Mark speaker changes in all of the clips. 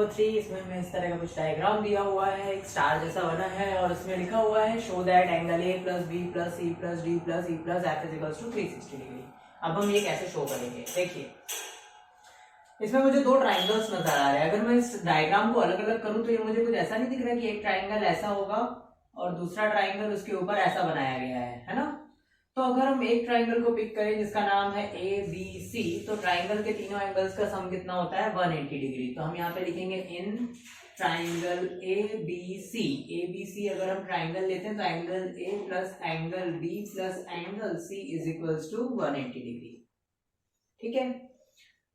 Speaker 1: Number 3, इसमें हमें इस तरह का कुछ डायग्राम दिया हुआ है, एक स्टार जैसा बना है और उसमें लिखा हुआ है show that angle A plus B plus C plus D plus E plus F is equals to 360 degree. अब हम ये कैसे शो करेंगे, देखिए इसमें मुझे दो ट्राइंगल्स नजर आ रहे हैं। अगर मैं इस डायग्राम को अलग अलग करूं तो ये मुझे कुछ ऐसा नहीं दिख रहा कि एक ट्राइंगल ऐसा होगा और दूसरा ट्राइंगल उसके ऊपर ऐसा बनाया गया है ना। तो अगर हम एक ट्राइंगल को पिक करें जिसका नाम है ए बी सी, तो ट्राइंगल के तीनों एंगल्स का सम कितना होता है 180 डिग्री। तो हम यहाँ पे लिखेंगे in triangle A B C अगर हम ट्राइंगल लेते हैं तो angle A plus angle B plus angle C is equals to 180 degree. ठीक है,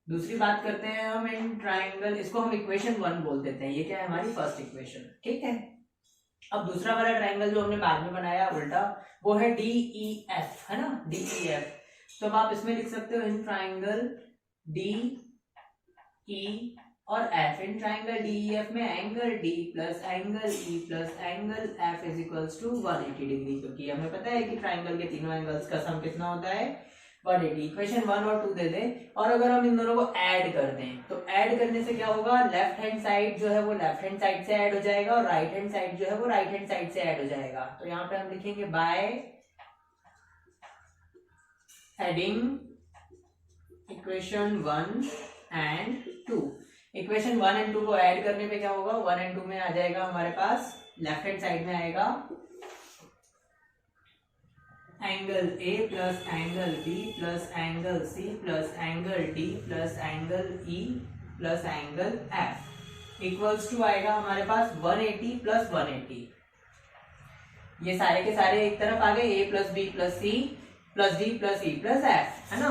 Speaker 1: दूसरी बात करते हैं हम इन ट्राइंगल, इसको हम इक्वेशन 1 बोल देते हैं, ये क्या है हमारी फर्स्ट इक्वेशन। ठीक है, अब दूसरा वाला ट्राइंगल जो हमने बाद में बनाया उल्टा, वो है डी ई एफ, है ना, डी ई एफ। तो अब आप इसमें लिख सकते हो इन ट्राइंगल डी ई और F. In triangle D E F में angle D plus angle E plus angle F is equals to 180 degree, क्योंकि हमें पता है कि ट्राइंगल के तीनों एंगल्स का सम कितना होता है 180। इक्वेशन 1 और 2 दे दें और अगर हम इन दोनों को ऐड कर दें तो ऐड करने से क्या होगा, लेफ्ट हैंड साइड जो है वो लेफ्ट हैंड साइड से ऐड हो जाएगा और राइट हैंड साइड जो है वो राइट हैंड साइड से ऐड हो जाएगा। तो यहाँ पे हम लिखेंगे by adding equation 1 and 2। Equation 1 and 2 को ऐड करने पे क्या होगा, 1 एंड 2 में आ जाएगा हमारे पास लेफ्ट हैंड साइड में आएगा angle A plus angle B plus angle C plus angle D plus angle E plus angle F equals to आएगा हमारे पास 180 प्लस 180। ये सारे के सारे एक तरफ आ गए, A plus B plus C plus D plus E plus F, है ना।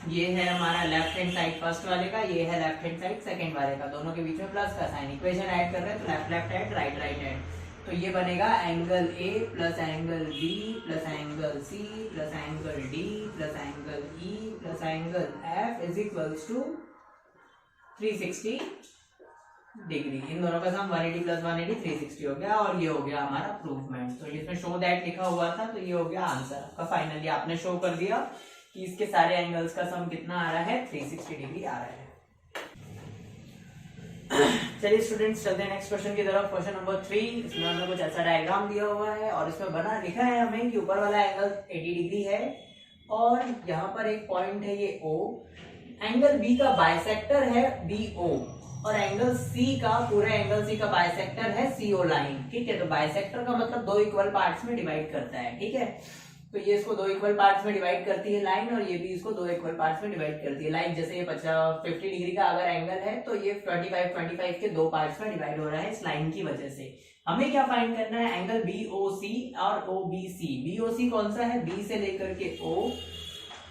Speaker 1: ये है हमारा लेफ्ट हैंड साइड फर्स्ट वाले का, ये है लेफ्ट हैंड साइड सेकंड वाले का, दोनों के बीच में प्लस का साइन। इक्वेशन ऐड कर रहे हैं तो left left add right right add, तो ये बनेगा angle A plus angle B plus angle C plus angle D plus angle E plus angle F is equals to 360 degree. इन दोनों का सम 180 प्लस 180 360 हो गया और ये हो गया हमारा प्रूफमेंट। तो इसमें शो दैट लिखा हुआ था तो ये हो गया आंसर आपका। फाइनली आपने शो कर दिया कि इसके सारे एंगल्स का सम कितना आ रहा है 360 डिग्री आ रहा है। चलिए स्टूडेंट्स चलते हैं नेक्स्ट क्वेश्चन की तरफ। क्वेश्चन नंबर 3, इसमें हमें कुछ ऐसा डायग्राम दिया हुआ है और इसमें बना लिखा है हमें कि ऊपर वाला एंगल 80 डिग्री है और यहाँ पर एक पॉइंट है ये O। एंगल B का बाइसेक्टर है BO और एंगल C का, पूरे एंगल C का बाइसेक्टर है CO लाइन। ठीक है, तो बाइसेक्टर का मतलब दो इक्वल पार्ट्स में डिवाइड करता है। ठीक है, तो ये इसको दो इक्वल पार्ट्स में डिवाइड करती है लाइन और ये भी इसको दो इक्वल पार्ट्स में डिवाइड करती है लाइन। जैसे ये 50 डिग्री का अगर एंगल है तो ये 25 के दो पार्ट्स में डिवाइड हो रहा है इस लाइन की वजह से। हमें क्या फाइंड करना है, एंगल BOC और OBC। BOC कौन सा है, B से लेकर के O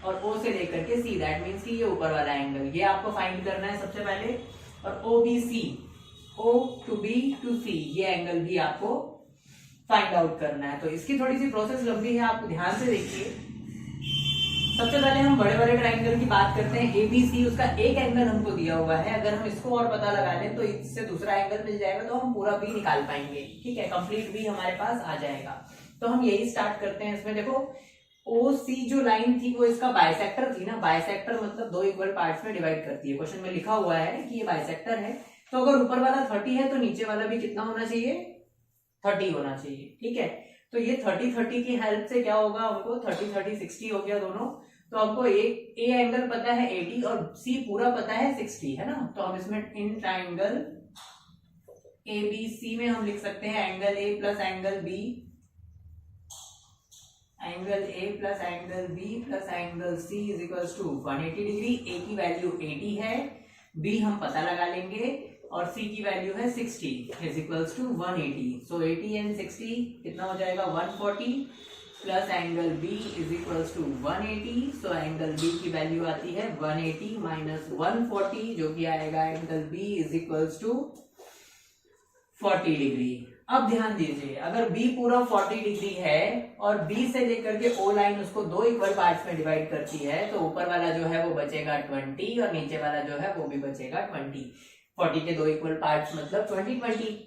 Speaker 1: और O से लेकर के C, दैट मीन्स कि ये ऊपर वाला एंगल, ये आपको फाइंड करना है सबसे पहले। और OBC, O to B to C, ये एंगल भी आपको फाइंड आउट करना है। तो इसकी थोड़ी सी प्रोसेस लंबी है, आप ध्यान से देखिए। सबसे पहले हम बड़े बड़े ट्राइंगल की बात करते हैं। ABC, उसका एक एंगल हमको दिया हुआ है, अगर हम इसको और पता लगा लें तो इससे दूसरा एंगल मिल जाएगा तो हम पूरा B निकाल पाएंगे। ठीक है, कंप्लीट B हमारे पास आ जाएगा। तो हम यही स्टार्ट करते हैं। इसमें देखो OC जो लाइन थी वो इसका बाइसेक्टर थी ना, बाइसेक्टर मतलब दो इक्वल पार्ट्स में डिवाइड करती है। क्वेश्चन में लिखा हुआ है कि ये बाइसेक्टर है, तो अगर ऊपर वाला 30 है तो नीचे वाला भी कितना होना चाहिए, 30 होना चाहिए। ठीक है, तो ये 30 की हेल्प से क्या होगा, हमको 30 60 हो गया दोनों। तो हमको ए एंगल पता है 80 और C पूरा पता है 60, है ना। तो हम इसमें इन ट्राइंगल ABC में हम लिख सकते हैं angle A plus angle B, angle A plus angle B plus angle C is equals to 180 degree. A की वैल्यू 80 है, B हम पता लगा लेंगे और C की वैल्यू है 60 is equals to 180। So 80 and 60 कितना हो जाएगा 140 plus angle B is equals to 180। So angle B की वैल्यू आती है 180 माइनस 140 जो कि आएगा angle B is equals to 40 degree. अब ध्यान दीजिए, अगर B पूरा 40 डिग्री है और B से लेकर के O लाइन उसको दो इक्वल पार्ट्स में डिवाइड करती है तो ऊपर वाला जो है वो बचेगा 20 और नीचे वाला जो है वो भी बचेगा 20। 40 के दो इक्वल पार्ट्स मतलब 20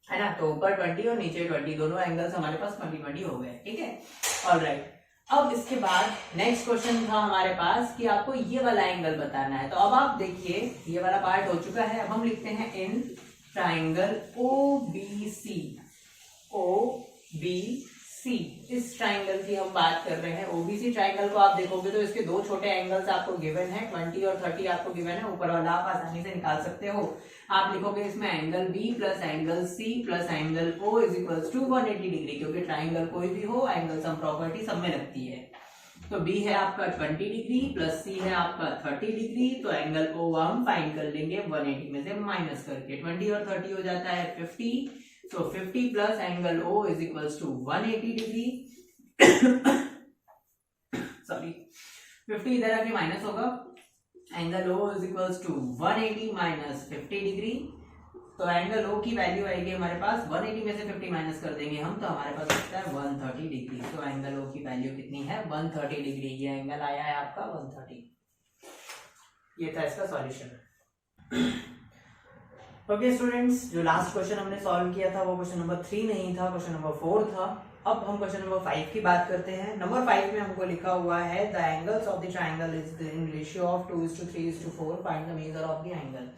Speaker 1: है ना। तो ऊपर 20 और नीचे 20, दोनों एंगल्स हमारे पास 20 हो गए। ठीक है, ऑलराइट। अब इसके बाद नेक्स्ट क्वेश्चन था हमारे पास कि आपको ये वाला एंगल बताना है। तो अब आप देखिए ये वाला पार्ट हो चुका है। अब हम लिखते हैं इन ट्राइंगल OBC, OBC इस ट्राइंगल की हम बात कर रहे हैं। OBC ट्राइंगल को आप देखोगे तो इसके दो छोटे एंगल्स आपको गिवन है, 20 और 30 आपको गिवन है। ऊपर वाला आप आसानी से निकाल सकते हो। आप लिखोगे इसमें angle B plus angle C plus angle O is equals to 180 degree, क्योंकि ट्राइंगल कोई भी हो एंगल सम प्रॉपर्टी सब में लगती है। तो B है आपका 20 डिग्री प्लस C है आपका 30 डिग्री। तो एंगल O हम फाइंड कर लेंगे 180 में से माइनस करके। 20 और 30 हो जाता है 50। तो 50 plus angle O is equals to 180 degree. Sorry 50 इधर आके माइनस होगा। Angle O is equals to 180 minus 50 degree. तो एंगल O की वैल्यू आएगी हमारे पास 180 में से 50 माइनस कर देंगे हम, तो हमारे पास बचता है 130 डिग्री। तो एंगल O की वैल्यू कितनी है 130 डिग्री। ये एंगल आया है आपका 130। ये था इसका सॉल्यूशन। ओके स्टूडेंट्स, जो लास्ट क्वेश्चन हमने सॉल्व किया था वो क्वेश्चन नंबर 3 नहीं था, क्वेश्चन नंबर 4 था। अब हम क्वेश्चन नंबर 5 की बात करते हैं। नंबर 5 में हमको लिखा हुआ है the angles of the triangle is in ratio of 2:3:4, find the measure of the angle.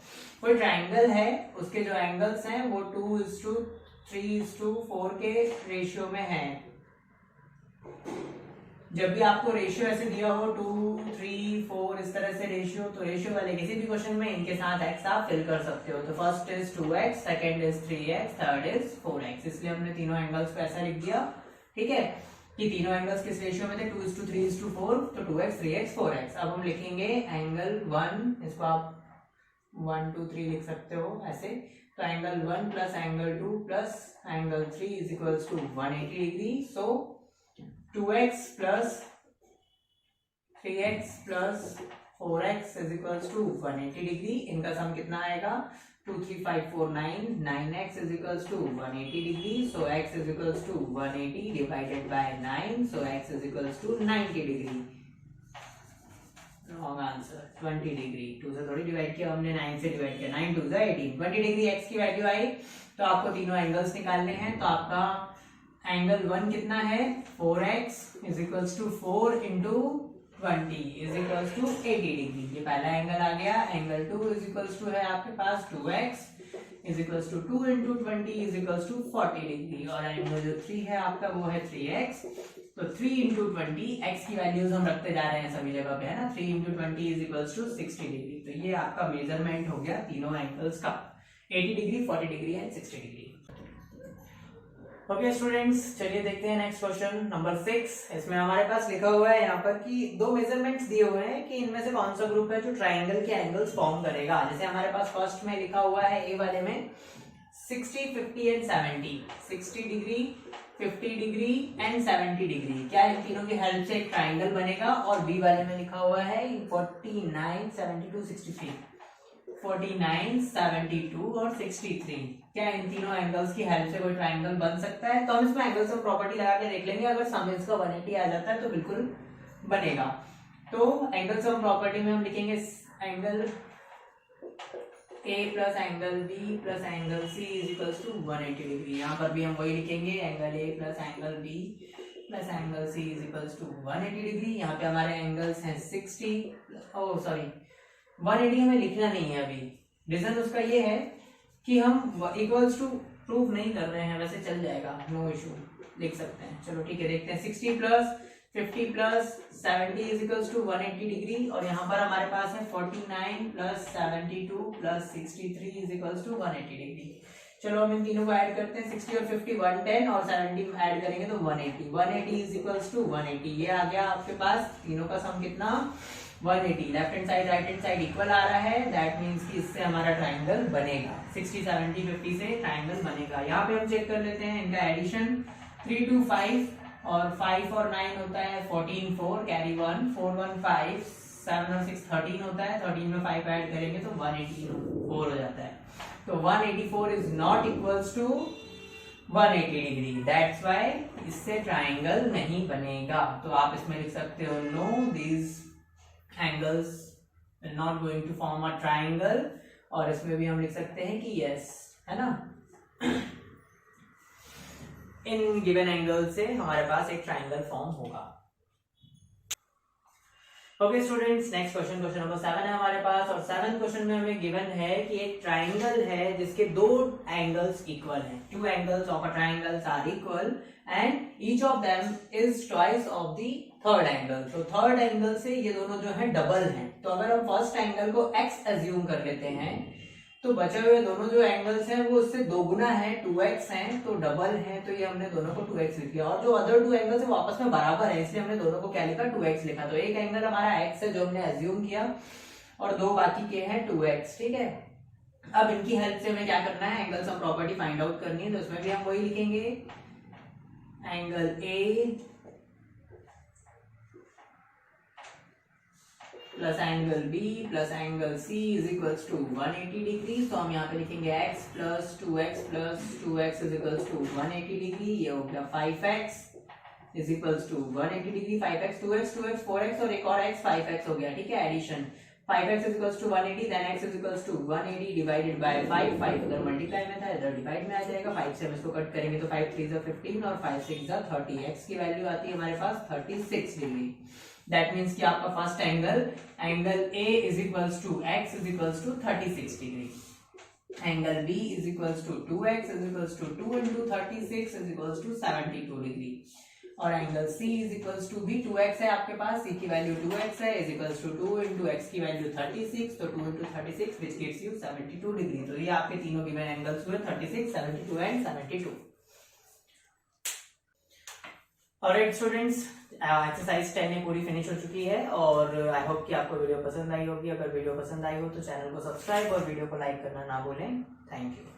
Speaker 1: कोई ट्राइंगल है, उसके जो एंगल्स हैं वो 2:3:4 के रेशियो में है। जब भी आपको रेशियो ऐसे दिया हो 2, 3, 4 इस तरह से रेशियो, तो रेशियो वाले किसी भी क्वेश्चन में इनके साथ x आप फिल कर सकते हो। तो first is 2x, second is 3x, third is 4x। इसलिए हमने तीनों एंगल्स को ऐसा लिख दिया, ठीक है, कि तीनों एंगल्स किस रेशियो में थे 2:3:4, तो 2x, 3x, 4x। अब हम लिखेंगे एंगल 1, इसको आप 1, 2, 3 लिख सकते हो ऐसे। तो angle 1 plus angle 2 plus angle 3 is equals to 180 degree. So 2x plus 3x plus 4x is equals to 180 degree. इनका सम कितना आएगा 2, 3, 5, 4, 9, 9x is equals to 180 degree. So x is equals to 180 divided by 9, so x is equals to 90 degree. Wrong answer, 20 degree. 2 से थोड़ी divide किया हमने, 9 से divide किया। 9 2 18, 20 degree x की वैल्यू आई। तो आपको तीनों एंगल्स निकालने हैं। तो आपका एंगल 1 कितना है 4x is equals to 4 into 20 is equals to 80 degree. ये पहला एंगल आ गया। एंगल 2 इज इक्वल्स टू है आपके पास 2x is equals to 2 into 20 is equals to 40 degree. और एंगल जो 3 है आपका वो है 3x। तो 3 इंटू 20, x की वैल्यूज हम रखते जा रहे हैं सभी जगह पे, है ना। 3 into 20 is equals to 60 degree. तो ये आपका मेजरमेंट हो गया तीनों एंगल्स का, 80 degree, 40 degree and 60 degree. Okay students, चलिए देखते हैं नेक्स्ट क्वेश्चन नंबर 6। इसमें हमारे पास लिखा हुआ है यहाँ पर कि दो मेजरमेंट्स दिए हुए हैं कि इनमें से कौन सा ग्रुप है जो ट्राइंगल के एंगल्स फॉर्म करेगा। जैसे हमारे पास फर्स्ट में लिखा हुआ है ए वाले में 60, 50 and 70, 60 degree, 50 degree and 70 degree. क्या इन तीनों की हेल्प से एक ट्राइंगल बनेगा। और बी वाले में लिखा हुआ है 49, 72, 63, 49, 72 और 63। क्या इन तीनों एंगल्स की हेल्प से कोई ट्राइंगल बन सकता है। तो हम इसमें एंगल्स ऑफ प्रॉपर्टी लगा के देख लेंगे। अगर सम इसका 180 आ जाता है तो बिल्कुल बनेगा। तो एंगल्स ऑफ प्रॉपर्टी में हम लिखेंगे angle A plus angle B plus angle C is equals to 180 degree. यहाँ पर भी हम वही लिखेंगे angle A plus angle B plus angle C is equals to 180 degree. यहाँ पे हमारे एंगल्स हैं 60, ओह सॉरी 180 हमें लिखना नहीं है अभी। रीजन उसका ये है कि हम इक्वल्स टू प्रूव नहीं कर रहे हैं, वैसे चल जाएगा, नो इशू, लिख सकते हैं। चलो ठीक है, देखते हैं 60 plus 50 plus 70 is equals to 180 degree. और यहाँ पर हमारे पास है 49 plus 72 plus 63 is equals to 180 degree. चलो हम इन तीनों को ऐड करते हैं, 60 और 50 110 और 70 ऐड करेंगे तो 180, 180 इज इक्वल्स टू 180। ये आ गया आपके पास, तीनों का सम कितना 180। Left hand side right hand side equal आ रहा है, दैट मींस कि इससे हमारा ट्राइंगल बनेगा। 60, 70, 50 से ट्राइंगल बनेगा। यहाँ पे हम चेक कर लेते हैं इनका एडिशन, 3 2 5 और 5 और 9 होता है 14 4 कैरी 1 4 1 5 7 और 6 13 होता है। 13 में 5 ऐड करेंगे तो 184 हो जाता है। तो 184 is not equals to 180 degree, that's why इससे ट्राइंगल नहीं बनेगा। तो आप इसमें लिख सकते हो no, these angles are not going to form a triangle। और इसमें भी हम लिख सकते हैं कि yes, है ना। इन गिवन एंगल से हमारे पास एक ट्राइंगल फॉर्म होगा। Okay students, next question number 7 है हमारे पास। और 7 क्वेश्चन में हमें गिवन है कि एक ट्राइंगल है जिसके दो एंगल्स इक्वल हैं। Two angles of a triangles are equal and each of them is twice of the third angle. तो थर्ड एंगल से ये दोनों जो है डबल हैं। तो अगर हम फर्स्ट एंगल को x एज्यूम कर लेते हैं तो बचे हुए दोनों जो एंगल्स हैं वो उससे दो गुना है, 2x हैं, तो डबल है, तो ये हमने दोनों को 2x लिख दिया। और जो अदर टू एंगल्स है वो आपस में बराबर है, इसलिए हमने दोनों को क्या लिखा, 2x लिखा। तो एक एंगल हमारा x है जो हमने एज्यूम किया और दो बाकी के हैं 2x, ठीक है। अब इनकी हेल्प से हमें क्या करना है, angle sum property find out करनी है। तो उसमें भी हम वही लिखेंगे, angle A plus angle B plus angle C is equals to 180 degree. तो हम यहाँ पे लिखेंगे x plus 2x is equals to 180 degree. ये हो गया 5x is equals to 180 degree. 5x 2x 4x और एक और x 5x हो गया, ठीक है, addition. 5x is equals to 180, then x is equals to 180 divided by 5। 5 उधर मल्टीप्लाई में था, इधर डिवाइड में आ जाएगा। 5 से हम इसको कट करेंगे तो 5 3 15 और 5 6 30। x की वैल्यू आती है हमारे पास 36 डिग्री। दैट मीन्स कि आपका first angle A is equals to x is equals to 36 degree. Angle B is equals to 2x is equals to 2 into 36 is equals to 72 degree. और angle C is equals to भी 2x है आपके पास, C की value 2x है, is equals to 2 into x की value 36, तो 2 into 36 which gives you 72 डिग्री। तो ये आपके तीनों गिवन एंगल्स हुए 36, 72 एंड 72। ऑलराइट स्टूडेंट्स, एक्सरसाइज 10 पूरी फिनिश हो चुकी है और आई होप कि आपको वीडियो पसंद आई होगी। अगर वीडियो पसंद आई हो तो चैनल को सब्सक्राइब और वीडियो को लाइक करना ना भूलें। Thank you.